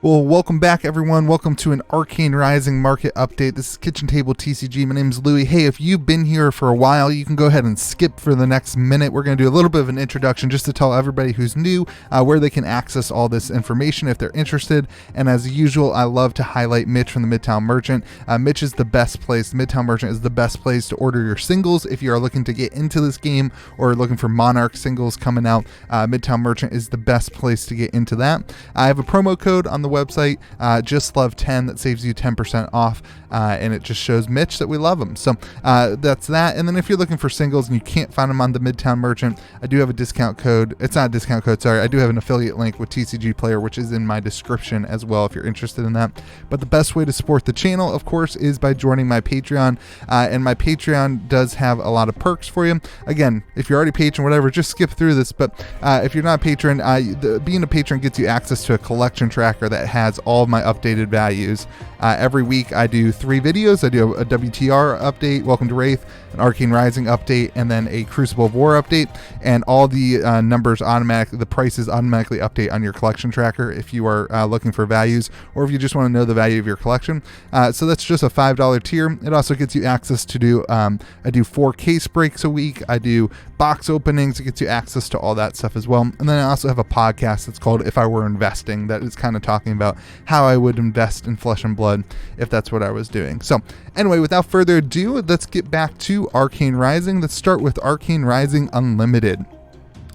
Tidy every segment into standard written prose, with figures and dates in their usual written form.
Well, welcome back, everyone. Welcome to an Arcane Rising market update. This is Kitchen Table TCG. My name is Louie. Hey, if you've been here for a while, you can go ahead and skip for the next minute. We're going to do a little bit of an introduction just to tell everybody who's new where they can access all this information if they're interested. And as usual, I love to highlight Mitch from the Midtown Merchant. Mitch is the best place. The Midtown Merchant is the best place to order your singles if you are looking to get into this game or looking for Monarch singles coming out. Midtown Merchant is the best place to get into that. I have a promo code on the website, just love 10, that saves you 10% off, and it just shows Mitch that we love him. So that's that. And then if you're looking for singles and you can't find them on the Midtown Merchant, I do have a discount code. It's not a discount code, sorry. I do have an affiliate link with TCG Player, which is in my description as well if you're interested in that. But the best way to support the channel, of course, is by joining my Patreon, and my Patreon does have a lot of perks for you. Again, if you're already a patron, whatever, just skip through this. But if you're not a patron, being a patron gets you access to a collection tracker that has all of my updated values. Every week I do 3 videos. I do a WTR update, Welcome to Wraith, an Arcane Rising update, and then a Crucible of War update. And all the numbers automatically, the prices automatically update on your collection tracker if you are looking for values, or if you just want to know the value of your collection. So that's just a $5 tier. It also gets you access to do, I do 4 case breaks a week. I do box openings. It gets you access to all that stuff as well. And then I also have a podcast that's called If I Were Investing, that is kind of talking about how I would invest in Flesh and Blood if that's what I was doing. So anyway, without further ado, let's get back to Arcane Rising. Let's start with Arcane Rising Unlimited.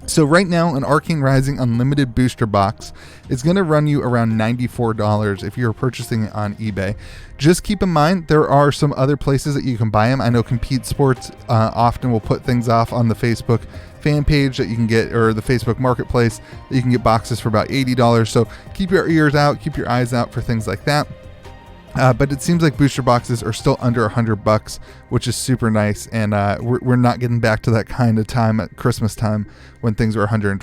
So right now, an Arcane Rising Unlimited booster box is going to run you around $94 if you're purchasing it on eBay. Just keep in mind, there are some other places that you can buy them. I know Compete Sports often will put things off on the Facebook fan page that you can get, or the Facebook marketplace, that you can get boxes for about $80. So keep your ears out, keep your eyes out for things like that. But it seems like booster boxes are still under $100, which is super nice, and we're not getting back to that kind of time at Christmas time when things were $125,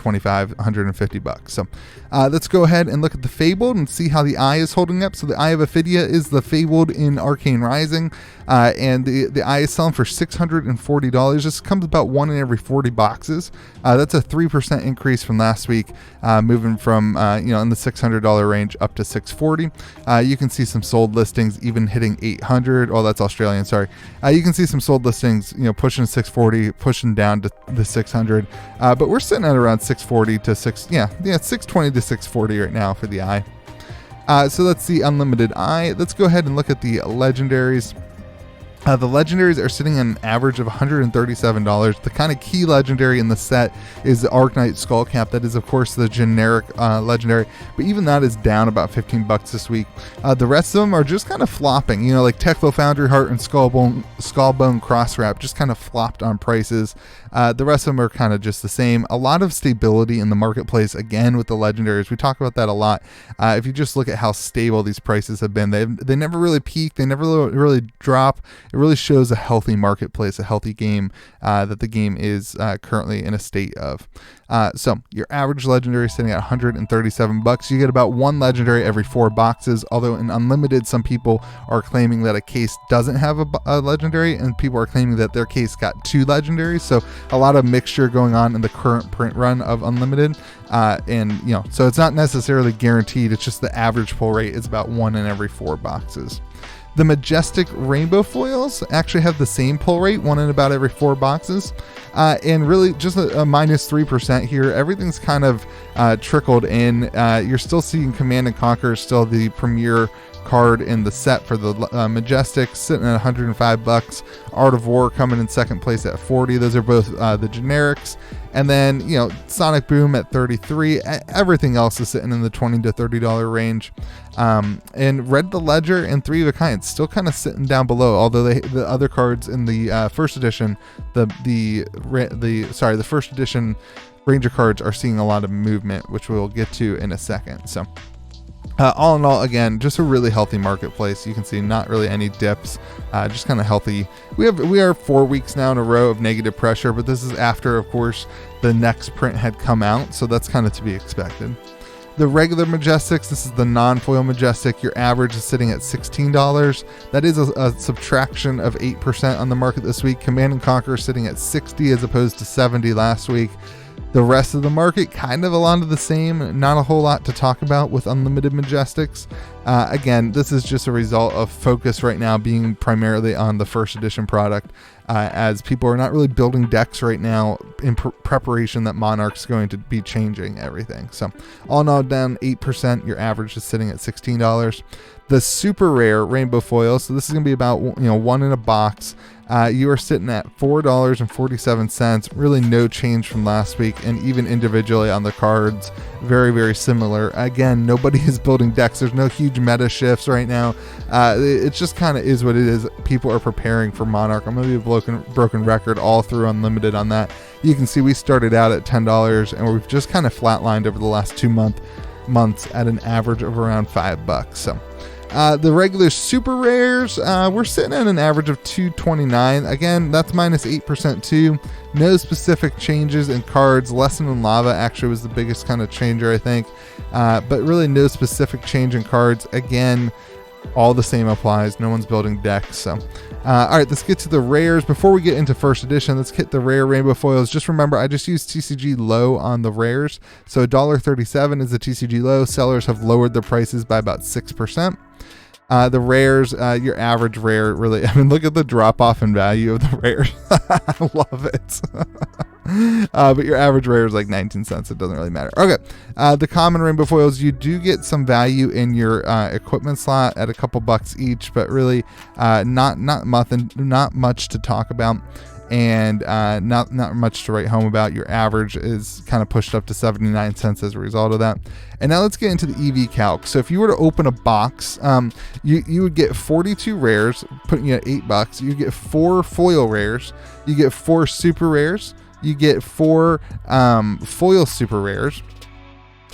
$150. So let's go ahead and look at the Fabled and see how the Eye is holding up. So the Eye of Ophidia is the Fabled in Arcane Rising, and the Eye is selling for $640. This comes about 1 in every 40 boxes. That's a 3% increase from last week, moving from in the $600 range up to $640. You can see some sold listings even hitting 800. Oh, that's Australian, sorry. You can see some sold listings, pushing 640, pushing down to the 600. But we're sitting at around 640 to 620 to 640 right now for the Eye. So that's the Unlimited Eye. Let's go ahead and look at the legendaries. The legendaries are sitting at an average of $137. The kind of key legendary in the set is the Arknight Skullcap. That is, of course, the generic legendary, but even that is down about $15 this week. The rest of them are just kind of flopping, like Teklo Foundry Heart and Skullbone Crosswrap just kind of flopped on prices. The rest of them are kind of just the same. A lot of stability in the marketplace, again, with the legendaries. We talk about that a lot. If you just look at how stable these prices have been, they never really peak, they never really drop. It really shows a healthy marketplace, a healthy game that the game is currently in a state of. So your average legendary is sitting at $137. You get about 1 legendary every 4 boxes, although in Unlimited, some people are claiming that a case doesn't have a legendary, and people are claiming that their case got 2 legendaries. So a lot of mixture going on in the current print run of Unlimited. So it's not necessarily guaranteed. It's just the average pull rate is about 1 in every 4 boxes. The Majestic Rainbow Foils actually have the same pull rate, 1 in about every 4 boxes, and really just a minus 3% here. Everything's kind of trickled in. You're still seeing Command and Conquer still the premier card in the set for the Majestic, sitting at $105. Art of War coming in second place at $40. Those are both the generics. And then, Sonic Boom at $33. Everything else is sitting in the $20 to $30 range. And Red the Ledger and 3 of a Kind still kind of sitting down below, although the other cards in the first edition, the first edition Ranger cards are seeing a lot of movement, which we'll get to in a second. So all in all, again, just a really healthy marketplace. You can see not really any dips, just kind of healthy. We are 4 weeks now in a row of negative pressure, but this is after, of course, the next print had come out, so that's kind of to be expected. The regular Majestics, this is the non-foil Majestic. Your average is sitting at $16. That is a subtraction of 8% on the market this week. Command and Conquer sitting at $60 as opposed to $70 last week. The rest of the market, kind of a lot of the same. Not a whole lot to talk about with Unlimited Majestics. Again, this is just a result of focus right now being primarily on the first edition product, as people are not really building decks right now in preparation that Monarch's going to be changing everything. So all in all, down 8%. Your average is sitting at $16. The super rare rainbow foil, so this is going to be about one in a box. You are sitting at $4.47. Really no change from last week, and even individually on the cards, very, very similar. Again, nobody is building decks. There's no huge meta shifts right now. It just kind of is what it is. People are preparing for Monarch. I'm going to be a broken record all through Unlimited on that. You can see we started out at $10, and we've just kind of flatlined over the last 2 months at an average of around $5. So the regular super rares, we're sitting at an average of $2.29. Again, that's minus 8% too. No specific changes in cards. Lesson in Lava actually was the biggest kind of changer, I think, but really no specific change in cards. Again, all the same applies. No one's building decks. So all right, let's get to the rares. Before we get into first edition, let's hit the rare rainbow foils. Just remember, I just used TCG low on the rares, so $1.37 is the TCG low. Sellers have lowered the prices by about 6%. The rares, your average rare, really, I mean, look at the drop off in value of the rares. I love it. But your average rare is like 19 cents. It doesn't really matter. Okay. The common rainbow foils, you do get some value in your equipment slot at a couple bucks each, but really not much to talk about. And not much to write home about. Your average is kind of pushed up to 79 cents as a result of that. And now let's get into the EV calc. So if you were to open a box, you would get 42 rares, putting you at $8. You get 4 foil rares. You get 4 super rares. You get 4 foil super rares.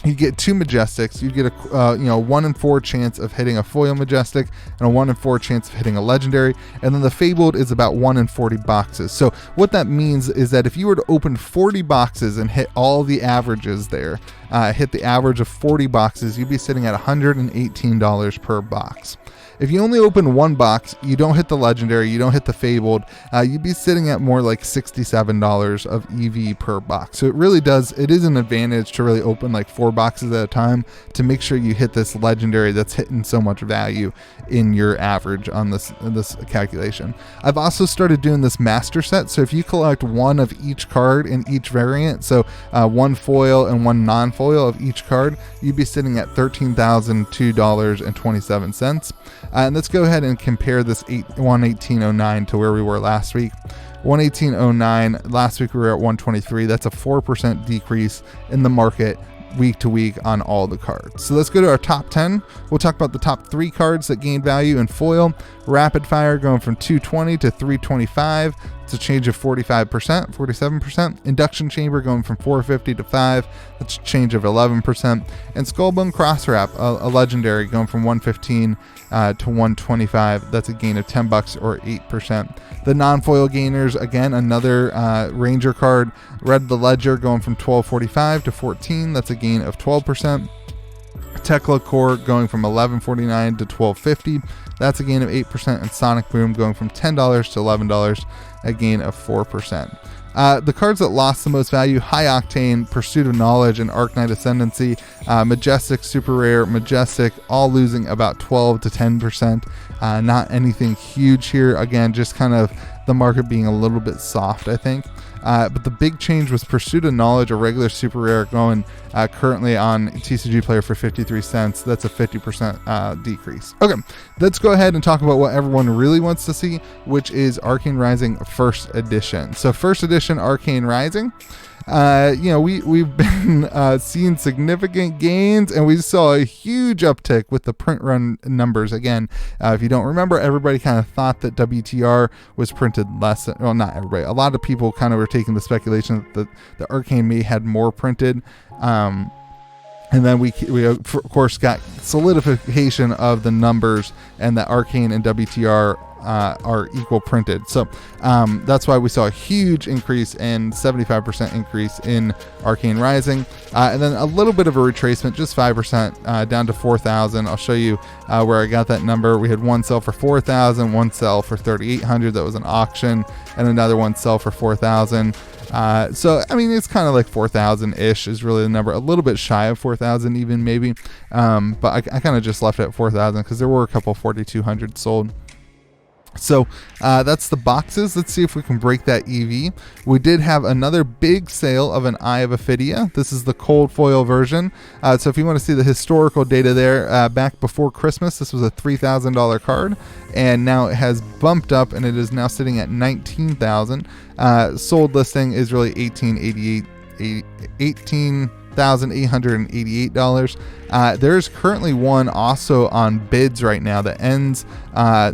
You get 2 majestics. You get a 1 in 4 chance of hitting a foil majestic and a 1 in 4 chance of hitting a legendary. And then the fabled is about 1 in 40 boxes. So what that means is that if you were to open 40 boxes and hit all the averages there, hit the average of 40 boxes, you'd be sitting at $118 per box. If you only open 1 box, you don't hit the legendary, you don't hit the fabled, you'd be sitting at more like $67 of EV per box. So it is an advantage to really open like 4 boxes at a time to make sure you hit this legendary that's hitting so much value in your average on this calculation. I've also started doing this master set. So if you collect 1 of each card in each variant, so 1 foil and 1 non-foil of each card, you'd be sitting at $13,002.27. And let's go ahead and compare this 118.09 to where we were last week. 118.09, last week we were at 123. That's a 4% decrease in the market week to week on all the cards. So let's go to our top 10. We'll talk about the top 3 cards that gain value in foil. Rapid Fire going from 220 to 325. It's a change of 45%, 47%. Induction Chamber going from 450 to 5. That's a change of 11%. And Skullbone Crosswrap, a legendary, going from 115 to 125. That's a gain of $10 or 8%. The non-foil gainers, again, another Ranger card, Red the Ledger, going from 1245 to 14. That's a gain of 12%. Tekla Core going from 1149 to 1250. That's a gain of 8%. And Sonic Boom going from $10 to $11, a gain of 4%. The cards that lost the most value: High Octane, Pursuit of Knowledge, and Arcane Ascendancy. Majestic, Super Rare, Majestic, all losing about 12 to 10%. Not anything huge here. Again, just kind of the market being a little bit soft, I think. But the big change was Pursuit of Knowledge, a regular super rare, going currently on TCG Player for 53 cents. That's a 50% decrease. Okay, let's go ahead and talk about what everyone really wants to see, which is Arcane Rising First Edition. So First Edition Arcane Rising. We've been seeing significant gains, and we saw a huge uptick with the print run numbers. Again, if you don't remember, everybody kind of thought that WTR was printed less. Well, not everybody. A lot of people kind of were taking the speculation that the Arcane may had more printed. And then we of course got solidification of the numbers, and that Arcane and WTR are equal printed. So that's why we saw a huge increase and 75% increase in Arcane Rising, and then a little bit of a retracement, just 5% down to 4,000. I'll show you where I got that number. We had one sell for 4,000, one sell for 3,800. That was an auction, and another one sell for 4,000. So I mean, it's kind of like 4,000 ish is really the number, a little bit shy of 4,000 even maybe, but I kind of just left it at 4,000 because there were a couple 4,200 sold. So that's the boxes. Let's see if we can break that EV. We did have another big sale of an Eye of Ophidia. This is the cold foil version. So if you want to see the historical data there, back before Christmas, this was a $3,000 card, and now it has bumped up and it is now sitting at $19,000. Sold listing is really $18,888. There's currently one also on bids right now that ends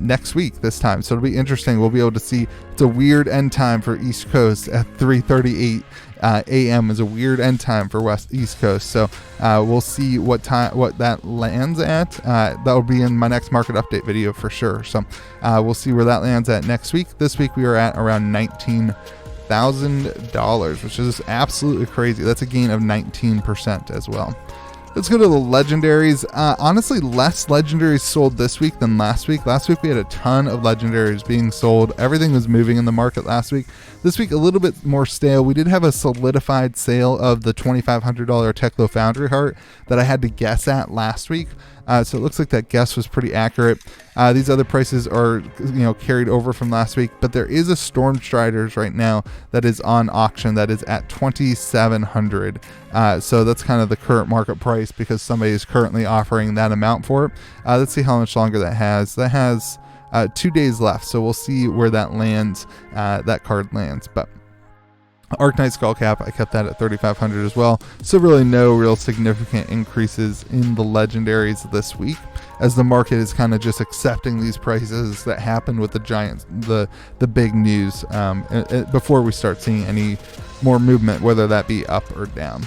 next week this time, so it'll be interesting. We'll be able to see. It's a weird end time for East Coast at 3:38 a.m. is a weird end time for East Coast, so we'll see what that lands at. That'll be in my next market update video for sure, so we'll see where that lands at next week. This week we are at around $19,000, which is absolutely crazy. That's a gain of 19% as well. Let's go to the legendaries. Honestly, less legendaries sold this week than last week. Last week we had a ton of legendaries being sold. Everything was moving in the market last week. This week a little bit more stale. We did have a solidified sale of the $2,500 Teklo Foundry Heart that I had to guess at last week. So it looks like that guess was pretty accurate. These other prices are, carried over from last week, but there is a Stormstriders right now that is on auction that is at $2,700. So that's kind of the current market price because somebody is currently offering that amount for it. Let's see how much longer that has. That has 2 days left, so we'll see where that lands. That card lands, but Arknight Skullcap, I kept that at $3,500 as well. So really no real significant increases in the legendaries this week, as the market is kind of just accepting these prices that happened with the giants, the big news, before we start seeing any more movement, whether that be up or down.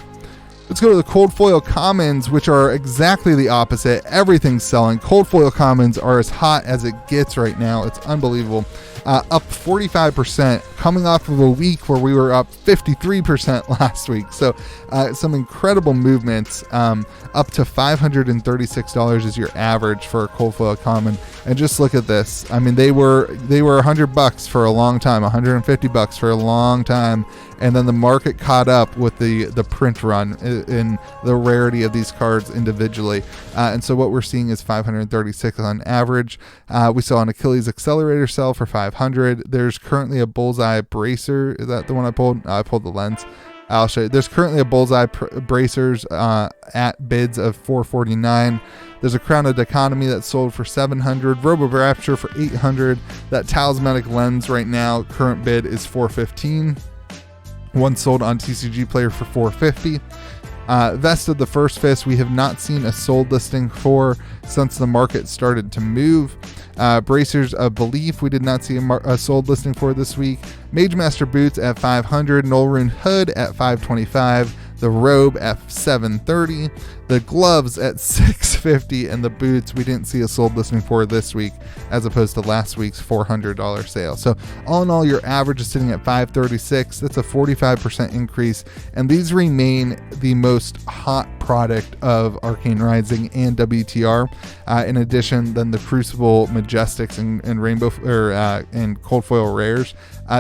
Let's go to the cold foil commons, which are exactly the opposite. Everything's selling. Cold foil commons are as hot as it gets right now. It's unbelievable. Up 45%, coming off of a week where we were up 53% last week. So some incredible movements. Up to $536 is your average for a cold foil common. And just look at this. I mean, they were $100 for a long time, $150 for a long time, and then the market caught up with the print run in the rarity of these cards individually. And so what we're seeing is $536 on average. We saw an Achilles Accelerator sell for $500. There's currently a Bullseye Bracer. Is that the one I pulled? I pulled the lens. I'll show you. There's currently a Bullseye Bracers at bids of $449. There's a Crown of Dichotomy that's sold for $700. Robe of Rapture for $800. That Talismanic Lens right now, current bid is $415. One sold on TCG Player for $450. Vest of the First Fist, we have not seen a sold listing for since the market started to move. Bracers of Belief, we did not see a sold listing for this week. Mage Master Boots at $500. Nullrune Hood at $525. The robe at $730. The gloves at $650. And the boots we didn't see a sold listing for this week, as opposed to last week's $400 sale. So all in all, your average is sitting at $536. That's a 45% increase, and these remain the most hot product of Arcane Rising and WTR. In addition, then the Crucible Majestics and Rainbow and Cold Foil Rares.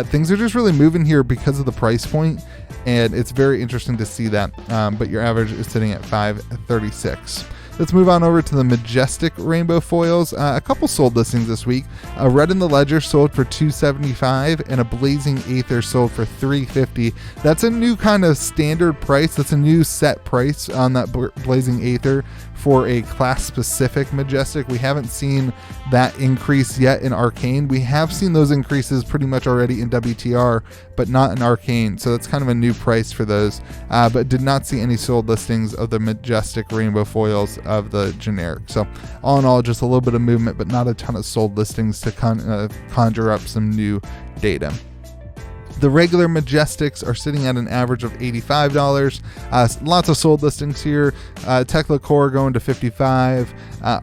Things are just really moving here because of the price point, and it's very interesting to see that. But your average is sitting at $536. Let's move on over to the Majestic Rainbow Foils. A couple sold listings this week. A Red in the Ledger sold for $275, and a Blazing Aether sold for $350. That's a new kind of standard price. That's a new set price on that Blazing Aether for a class-specific Majestic. We haven't seen that increase yet in Arcane. We have seen those increases pretty much already in WTR, but not in Arcane. So that's kind of a new price for those. But did not see any sold listings of the Majestic Rainbow Foils of the generic. So all in all, just a little bit of movement, but not a ton of sold listings to conjure up some new data. The regular Majestics are sitting at an average of $85. Lots of sold listings here. Tekla Core going to $55.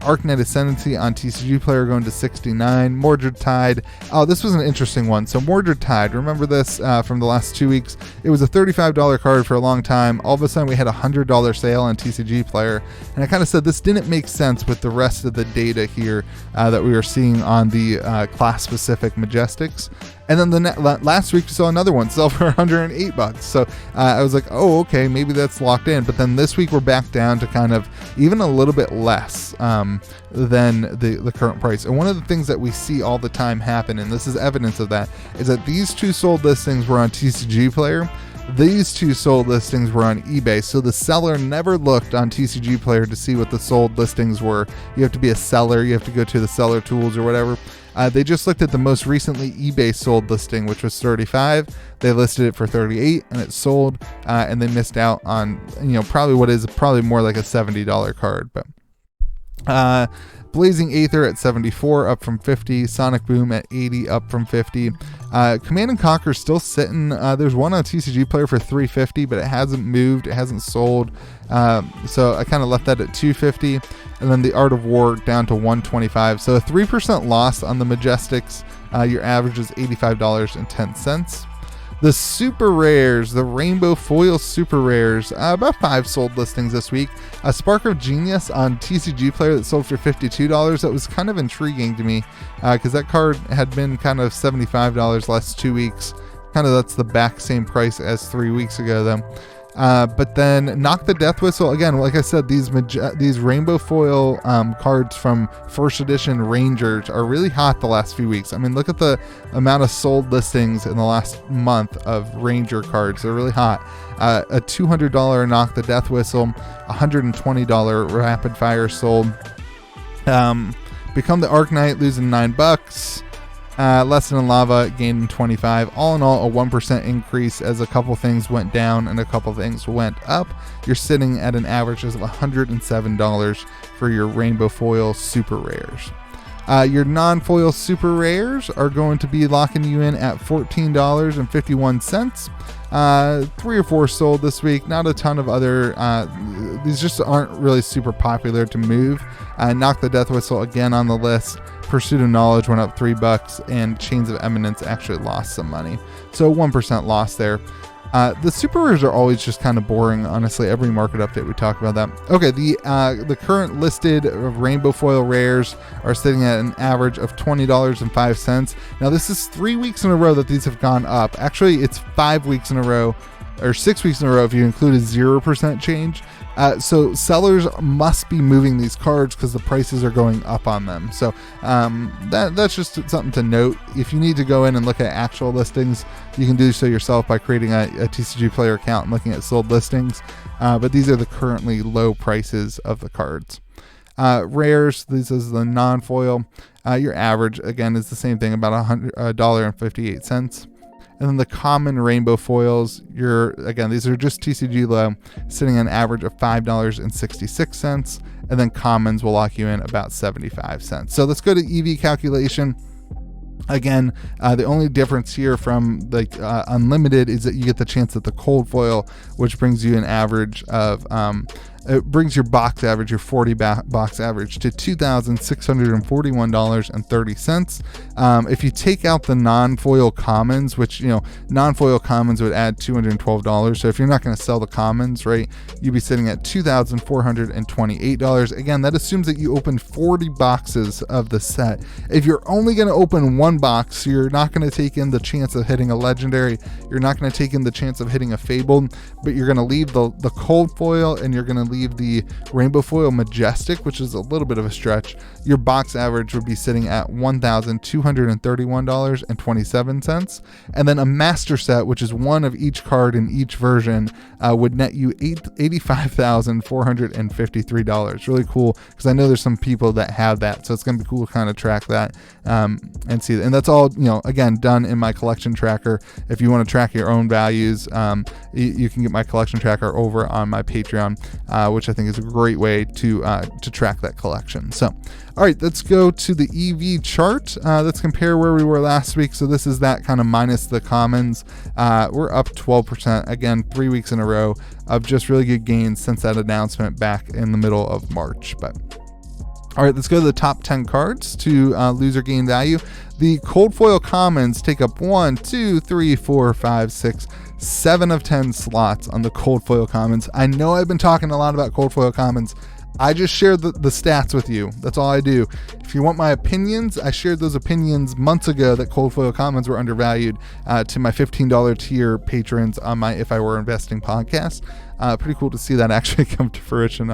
Arcane Ascendancy on TCG Player going to $69. Mordred Tide. Oh, this was an interesting one. So Mordred Tide, remember this from the last 2 weeks? It was a $35 card for a long time. All of a sudden we had a $100 sale on TCG Player. And I kind of said this didn't make sense with the rest of the data here that we were seeing on the class-specific Majestics. And then last week we saw another one sell for $108. So I was like, oh, okay, maybe that's locked in. But then this week we're back down to kind of even a little bit less than the current price. And one of the things that we see all the time happen, and this is evidence of that, is that these two sold listings were on TCG Player. These two sold listings were on eBay, so the seller never looked on TCG Player to see what the sold listings were. You have to be a seller, you have to go to the seller tools or whatever. They just looked at the most recently eBay sold listing, which was $35. They listed it for $38 and it sold, and they missed out on, probably what is probably more like a $70 card. But Blazing Aether at $74, up from $50. Sonic Boom at $80, up from $50. Command and Conquer still sitting. There's one on TCG Player for $350, but it hasn't moved. It hasn't sold. So I kind of left that at $250. And then the Art of War down to $125. So a 3% loss on the Majestics. Your average is $85.10. The super rares, the rainbow foil super rares, about 5 sold listings this week. A Spark of Genius on TCG Player that sold for $52. That was kind of intriguing to me because that card had been kind of $75 last 2 weeks. Kind of that's the back same price as 3 weeks ago though. But then Knock the Death Whistle, again, like I said, these rainbow foil cards from first edition Rangers are really hot the last few weeks. I mean, look at the amount of sold listings in the last month of Ranger cards. They're really hot. A $200 Knock the Death Whistle, $120 Rapid Fire sold. Become the Arc Knight, losing $9. Lesson in Lava gained 25. All in all, a 1% increase as a couple things went down and a couple things went up. You're sitting at an average of $107 for your rainbow foil super rares. Your non-foil super rares are going to be locking you in at $14.51. 3 or 4 sold this week. Not a ton of other. These just aren't really super popular to move. Knock the Death Whistle again on the list. Pursuit of Knowledge went up $3, and Chains of Eminence actually lost some money. So 1% loss there. The super rares are always just kind of boring, honestly. Every market update we talk about that. Okay, the current listed rainbow foil rares are sitting at an average of $20.05. Now this is 3 weeks in a row that these have gone up. Actually, it's 5 weeks in a row, or 6 weeks in a row if you include a 0% change. So sellers must be moving these cards because the prices are going up on them. So that's just something to note. If you need to go in and look at actual listings, you can do so yourself by creating a TCG Player account and looking at sold listings. But these are the currently low prices of the cards. Rares, this is the non-foil. Your average, again, is the same thing, about $1.58. And then the common rainbow foils, these are just TCG low, sitting on an average of $5.66. And then commons will lock you in about 75 cents. So let's go to EV calculation. Again, the only difference here from the unlimited is that you get the chance at the cold foil, which brings you an average of it brings your box average, your 40 box average, to $2,641.30. If you take out the non-foil commons, which, non-foil commons would add $212. So if you're not going to sell the commons, right, you'd be sitting at $2,428. Again, that assumes that you open 40 boxes of the set. If you're only going to open one box, you're not going to take in the chance of hitting a legendary. You're not going to take in the chance of hitting a fabled, but you're going to leave the cold foil and you're going to leave the rainbow foil majestic, which is a little bit of a stretch. Your box average would be sitting at $1,231.27. And then a master set, which is one of each card in each version, would net you $85,453. Really cool, because I know there's some people that have that, so it's going to be cool to kind of track that and see. And that's all, again, done in my collection tracker. If you want to track your own values, you can get my collection tracker over on my Patreon. which I think is a great way to track that collection. So, all right, let's go to the EV chart. Let's compare where we were last week. So this is that kind of minus the commons. We're up 12%, again, 3 weeks in a row of just really good gains since that announcement back in the middle of March. But all right, let's go to the top 10 cards to lose or gain value. The cold foil commons take up 1, 2, 3, 4, 5, 6, 7 of 10 slots on the cold foil commons. I know I've been talking a lot about cold foil commons. I just shared the stats with you. That's all I do. If you want my opinions, I shared those opinions months ago that cold foil commons were undervalued to my $15 tier patrons on my If I Were Investing podcast. Pretty cool to see that actually come to fruition.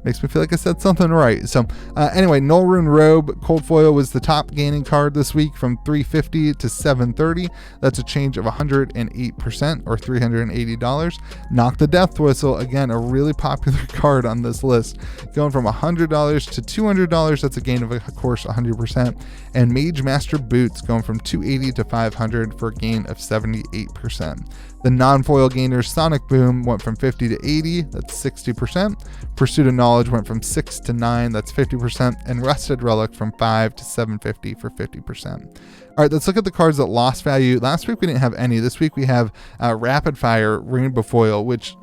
Makes me feel like I said something right. So anyway, Null Rune Robe Cold Foil was the top gaining card this week from 350 to 730. That's a change of 108% or $380. Knock the Death Whistle, again, a really popular card on this list, going from $100 to $200. That's a gain of course 100%. And Mage Master Boots going from 280 to 500 for a gain of 78%. The non-foil gainers Sonic Boom went from 50 to 80, that's 60%. Pursuit of Knowledge went from 6 to 9, that's 50%. And Rusted Relic from 5 to 750 for 50%. All right, let's look at the cards that lost value. Last week we didn't have any. This week we have Rapid Fire Rainbow Foil, which,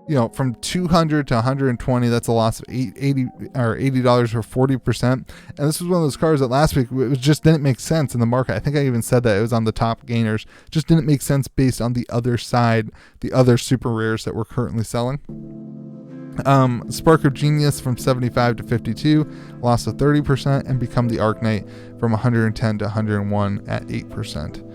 you know, from 200 to 120, that's a loss of $80 for 40%. And this was one of those cards that last week it just didn't make sense in the market. I think I even said that it was on the top gainers. Just didn't make sense based on the other side, the other super rares that we're currently selling. Spark of Genius from 75 to 52, loss of 30%, and Become the Arknight from 110 to 101 at 8%.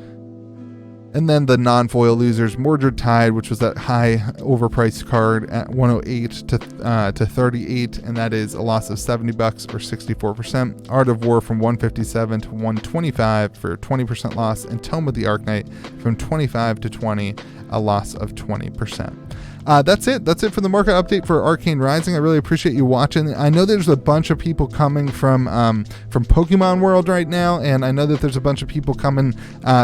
And then the non-foil losers, Mordred Tide, which was that high overpriced card at 108 to 38, and that is a loss of $70 or 64%. Art of War from 157 to 125 for a 20% loss, and Tome of the Arknight from 25 to 20, a loss of 20%. That's it. That's it for the market update for Arcane Rising. I really appreciate you watching. I know there's a bunch of people coming from Pokemon World right now, and I know that there's a bunch of people coming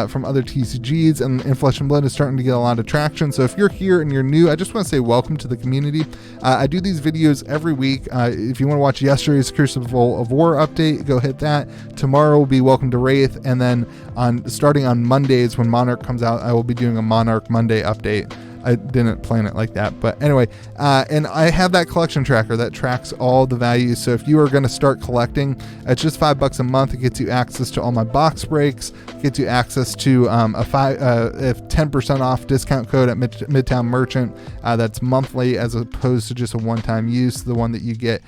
from other TCGs, and Flesh and Blood is starting to get a lot of traction. So if you're here and you're new, I just want to say welcome to the community. I do these videos every week. If you want to watch yesterday's Crucible of War update, go hit that. Tomorrow will be Welcome to Wraith, and then starting on Mondays when Monarch comes out, I will be doing a Monarch Monday update. I didn't plan it like that, but anyway, and I have that collection tracker that tracks all the values. So if you are going to start collecting, it's just $5 a month. It gets you access to all my box breaks, gets you access to a 10% off discount code at Midtown Merchant. That's monthly as opposed to just a one-time use, the one that you get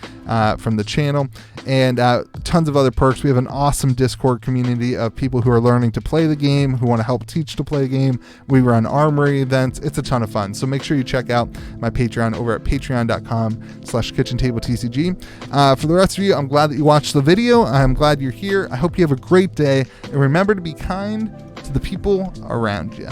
from the channel, and tons of other perks. We have an awesome Discord community of people who are learning to play the game, who want to help teach to play the game. We run armory events. It's a ton of fun. So make sure you check out my Patreon over at patreon.com/KitchenTableTCG. For the rest of you, I'm glad that you watched the video. I'm glad you're here. I hope you have a great day, and remember to be kind to the people around you.